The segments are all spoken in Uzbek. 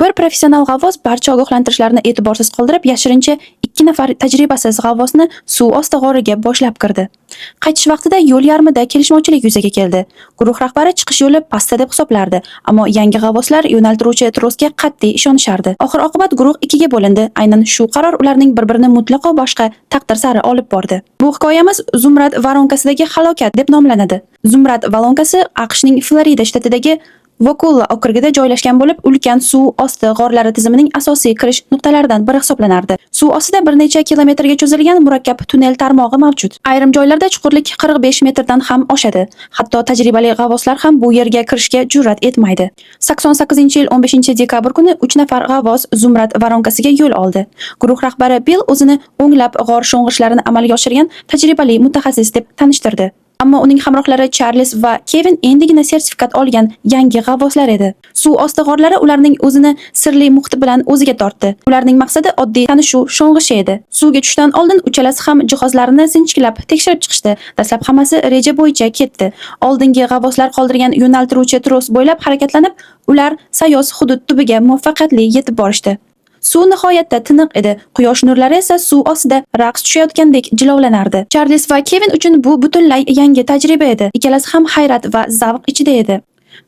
Bir professional g'avvos barcha ogohlantirishlarni e'tiborsiz qoldirib, yashirincha 2 nafar tajribasiz g'avvosni suv osti g'origa boshlab kirdi. Qaytish vaqtida yo'l yarmida kelishmovchilik yuzaga keldi. Guruh rahbari chiqish yo'li pastda deb hisoblardi, ammo yangi g'avvoslar yo'naltiruvchi trosga qat'iy ishonishardi. Oxir-oqibat guruh ikkiga bo'lindi. Aynan shu qaror ularning bir-birini mutlaqo boshqa taqdir sari olib bordi. Bu hikoyamiz Zumrad voronkasidagi halokat deb nomlanadi. Zumrad volonkasi AQShning Florida shtatidagi Wakulla okrugida joylashgan bo'lib, ulkan suv osti g'orlari tizimining asosiy kirish nuqtalaridan biri hisoblanardi. Suv ostida bir necha kilometrga cho'zilgan murakkab tunnel tarmog'i mavjud. Ayrim joylarda chuqurlik 45 metrdan ham oshadi. Hatto tajribali g'avvoslar ham bu yerga kirishga jur'at etmaydi. 88-yil 15-dekabr kuni 3 nafar g'avvos Zumrad voronkasiga yo'l oldi. Guruh rahbari Bill o'zini o'nglab g'or sho'ng'ishlarini amalga oshirgan tajribali mutaxassis deb tanishtirdi. Ammo uning hamrohlari Charles va Kevin endigina sertifikat olgan yangi g'avvoslar edi. Suv osti g'orlari ularning o'zini sirli muhiti bilan o'ziga tortdi. Ularning maqsadi oddiy tanishuv sho'ng'ishi edi. Suvga tushishdan oldin uchalasi ham jihozlarini sinchiklab tekshirib chiqishdi. Dastlab hammasi reja bo'yicha ketdi. Oldingi g'avvoslar qoldirgan yo'naltiruvchi tros bo'ylab harakatlanib, ular sayoz hudud tubiga muvaffaqiyatli yetib borishdi. Suv nihoyatda tiniq edi. Quyosh nurlari esa suv ostida raqs tushayotgandek jilovlanardi. Charles va Kevin uchun bu butunlay yangi tajriba edi. Ikkalasi ham hayrat va zavq ichida edi.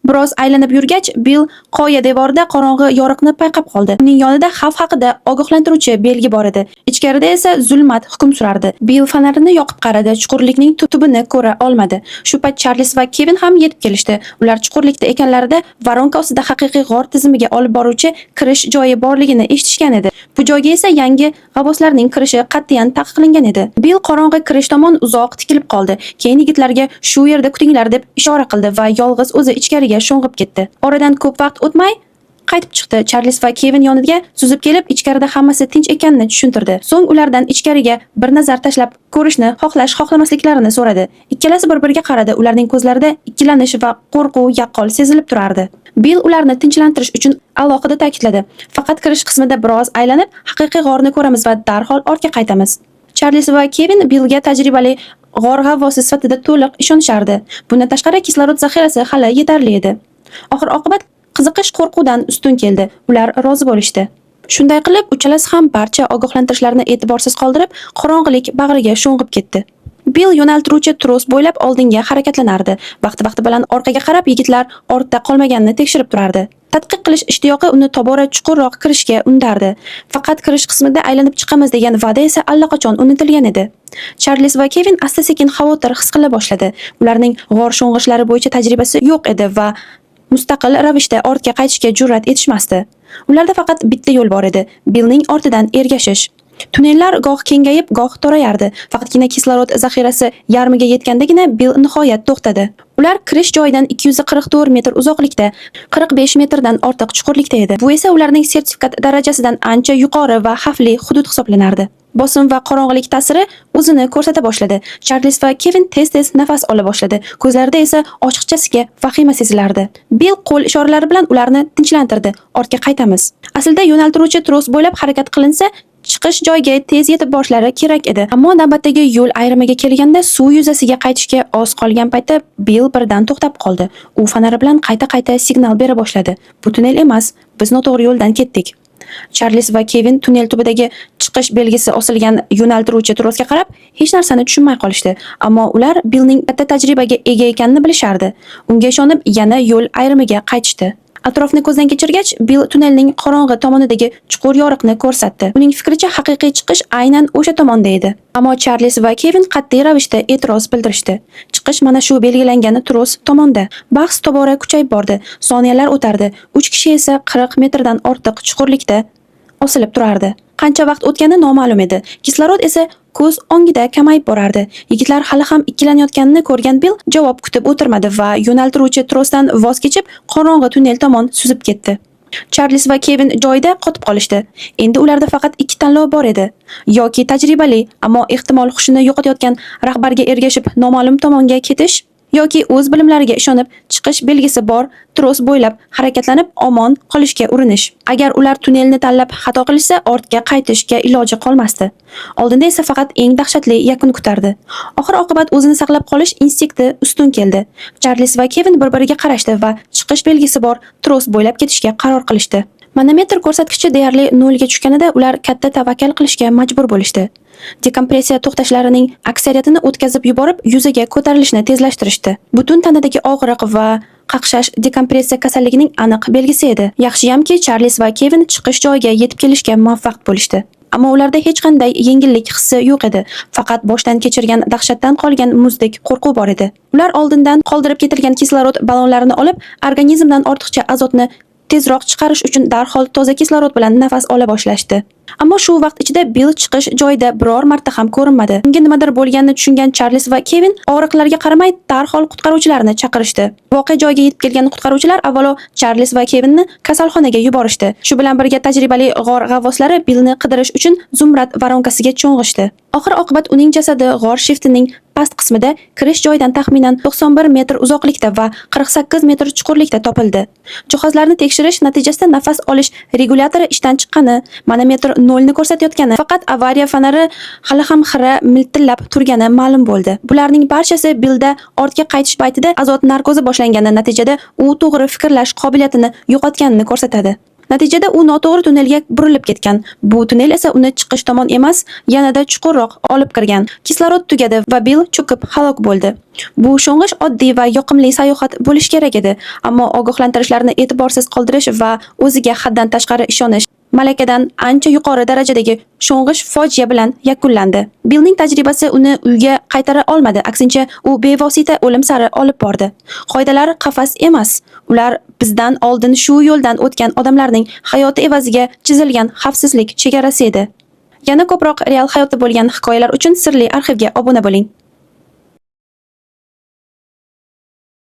Biroz aylanib yurgach, Bill qoya devorida qorong'i yoriqni payqab qoldi. Uning yonida xavf haqida ogohlantiruvchi belgi bor edi. Ichkarida esa zulmat hukm surardi. Bill fonarini yoqib qaradi, chuqurlikning tubini ko'ra olmadi. Shu payt Charles va Kevin ham yetib kelishdi. Ular chuqurlikda ekanlarida varonka ostida haqiqiy g'or tizimiga olib boruvchi kirish joyi borligini eshitishgan edi. Bu joyga esa yangi g'avvoslarning kirishi qat'iyan taqiqlangan edi. Bill qorong'i kirish tomon uzoq tikilib qoldi. Keyin yigitlarga shu yerda kutinglar deb ishora qildi va yolg'iz o'zi ichkariga sho'ng'ib ketdi. Oradan ko'p vaqt o'tmay qaytib chiqdi. Charles va Kevin yoniga suzib kelib, ichkarida hammasi tinch ekanini tushuntirdi. So'ng ulardan ichkariga bir nazar tashlab ko'rishni xohlamasliklarini so'radi. Ikkalasi bir-biriga qaradi. Ularning ko'zlarida ikkilanish va qo'rquv yaqqol sezilib turardi. Bill ularni tinchlantirish uchun alohida ta'kidladi. Faqat kirish qismida biroz aylanib, haqiqiy g'orni ko'ramiz va darhol ortga qaytamiz. Charles va Kevin Billga tajribali g'or g'avvosi sifatida to'liq ishonishardi. Bundan tashqari kislorod zaxirasi hali yetarli edi. Oxir-oqibat qiziqish qo'rquvdan ustun keldi. Ular rozi bo'lishdi. Shunday qilib, uchalasi ham barcha ogohlantirishlarni e'tiborsiz qoldirib, qorong'ilik bag'riga sho'ng'ib ketdi. Bill yo'naltiruvchi tros bo'ylab oldinga harakatlanardi. Vaqti bilan orqaga qarab, yigitlar ortda qolmaganini tekshirib turardi. Tadqiq qilish ishtiyoqi uni tobora chuqurroq kirishga undardi. Faqat kirish qismida aylanib chiqamiz degan va'da esa allaqachon unutilgan edi. Charles va Kevin asta-sekin xavotir his qila boshladi. Ularning g'or sho'ng'ishlari bo'yicha tajribasi yo'q edi va mustaqil ravishda ortga qaytishga jur'at etishmasdi. Ularda faqat bitta yo'l bor edi: Billning ortidan ergashish. Tunnellar goh kengayib, goh torayardi. Faqatgina kislorod zaxirasi yarmiga yetgandagina Bill nihoyat to'xtadi. Ular kirish joyidan 244 metr uzoqlikda, 45 metrdan ortiq chuqurlikda edi. Bu esa ularning sertifikat darajasidan ancha yuqori va xavfli hudud hisoblanardi. Bosim va qorong'ilik ta'siri o'zini ko'rsata boshladi. Charles va Kevin tez-tez nafas ola boshladi. Ko'zlarida esa ochiqchasiga vahima sezilardi. Bill qo'l ishoralari bilan ularni tinchlantirdi. Ortga qaytamiz. Aslida yo'naltiruvchi tros bo'ylab harakat qilinsa, chiqish joyiga tez yetib borishlari kerak edi. Ammo navbatdagi yo'l ayrimiga kelganda suv yuzasiga qaytishga oz qolgan paytda Bill birdan to'xtab qoldi. U fonari bilan qayta signal bera boshladi. Bu tunnel emas, biz noto'g'ri yo'ldan ketdik. Charles va Kevin tunnel tubidagi chiqish belgisi osilgan yo'naltiruvchi trosga qarab hech narsani tushunmay qolishdi. Ammo ular Billning katta tajribaga ega ekanini bilishardi. Unga ishonib yana yo'l ayrimiga qaytishdi. Atrofni ko'zdan kechirgach, Bill tunnelning qorong'i tomonidagi chuqur yoriqni ko'rsatdi. Uning fikricha haqiqiy chiqish aynan o'sha tomonda edi. Ammo Charles va Kevin qat'iy ravishda e'tiroz bildirishdi. Chiqish mana shu belgilangan tros tomonda. Bahs tobora kuchayib bordi. Soniyalar o'tardi. 3 kishi esa 40 metrdan ortiq chuqurlikda osilib turardi. Qancha vaqt o'tgani noma'lum edi. Kislorod esa ko'z o'ngida kamayib borardi. Yigitlar hali ham ikkilanayotganini ko'rgan Bill javob kutib o'tirmadi va yo'naltiruvchi trosdan voz kechib qorong'i tunnel tomon suzib ketdi. Charles va Kevin joyida qotib qolishdi. Endi ularda faqat ikki tanlov bor edi. Yoki tajribali, ammo ehtimol hushini yo'qotayotgan rahbarga ergashib noma'lum tomonga ketish, yoki o'z bilimlariga ishonib chiqish belgisi bor tros bo'ylab harakatlanib omon qolishga urinish. Agar ular tunnelni tanlab xato qilishsa, ortga qaytishga iloji qolmasdi. Oldinda esa faqat eng dahshatli yakun kutardi. Oxir-oqibat o'zini saqlab qolish instinkti ustun keldi. Charles va Kevin bir-biriga qarashdi va chiqish belgisi bor tros bo'ylab ketishga qaror qilishdi. Manometr ko'rsatkichi deyarli 0 ga tushganida ular katta tavakkal qilishga majbur bo'lishdi. Dekompressiya to'xtashlarining aksariyatini o'tkazib yuborib, yuzaga ko'tarilishni tezlashtirishdi. Butun tanadagi og'riq va qaqshash dekompressiya kasalligining aniq belgisi edi. Yaxshiyamki, Charles va Kevin chiqish joyiga yetib kelishga muvaffaq bo'lishdi. Ammo ularda hech qanday yengillik hissi yo'q edi. Faqat boshdan kechirgan dahshatdan qolgan muzdek qo'rquv bor edi. Ular oldindan qoldirib ketilgan kislorod ballonlarini olib, organizmdan ortiqcha azotni tezroq chiqarish uchun darhol toza kislorod bilan nafas ola boshlashdi. Ammo shu vaqt ichida Bill chiqish joyida biror marta ham ko'rinmadi. Unga nimadir bo'lganini tushungan Charles va Kevin og'riqlarga qaramay darhol qutqaruvchilarni chaqirishdi. Voqea joyiga yetib kelgan qutqaruvchilar avvalo Charles va Kevinni kasalxonaga yuborishdi. Shu bilan birga tajribali g'or g'avvoslari Billni qidirish uchun Zumrad varonkasiga cho'ng'ishdi. Oxir-oqibat uning jasadi g'or shiftining past qismida kirish joyidan taxminan 91 metr uzoqlikda va 48 metr chuqurlikda topildi. Jihozlarni tekshirish natijasida nafas olish regulyatori ishdan chiqqani, manometr 0 ni ko'rsatayotgani, faqat avariya fonari hali ham xira miltillab turgani ma'lum bo'ldi. Bularning barchasi Billda ortga qaytish paytida azot narkozi boshlangani, natijada u to'g'ri fikrlash qobiliyatini yo'qotganini ko'rsatadi. Natijada u noto'g'ri tunnelga burilib ketgan. Bu tunnel esa uni chiqish tomon emas, yanada chuqurroq olib kirgan. Kislorod tugadi va Bill cho'kib halok bo'ldi. Bu sho'ng'ish oddiy va yoqimli sayohat bo'lish kerak edi, ammo ogohlantirishlarni e'tiborsiz qoldirish va o'ziga haddan tashqari ishonish malakadan ancha yuqori darajadagi sho'ng'ish fojia bilan yakunlandi. Billning tajribasi uni uyga qaytara olmadi, aksincha u bevosita o'lim sari olib bordi. Qoidalar qafas emas, ular bizdan oldin shu yo'ldan o'tgan odamlarning hayoti evaziga chizilgan xavfsizlik chegarasi edi. Yana ko'proq real hayotda bo'lgan hikoyalar uchun Sirli arxivga obuna bo'ling.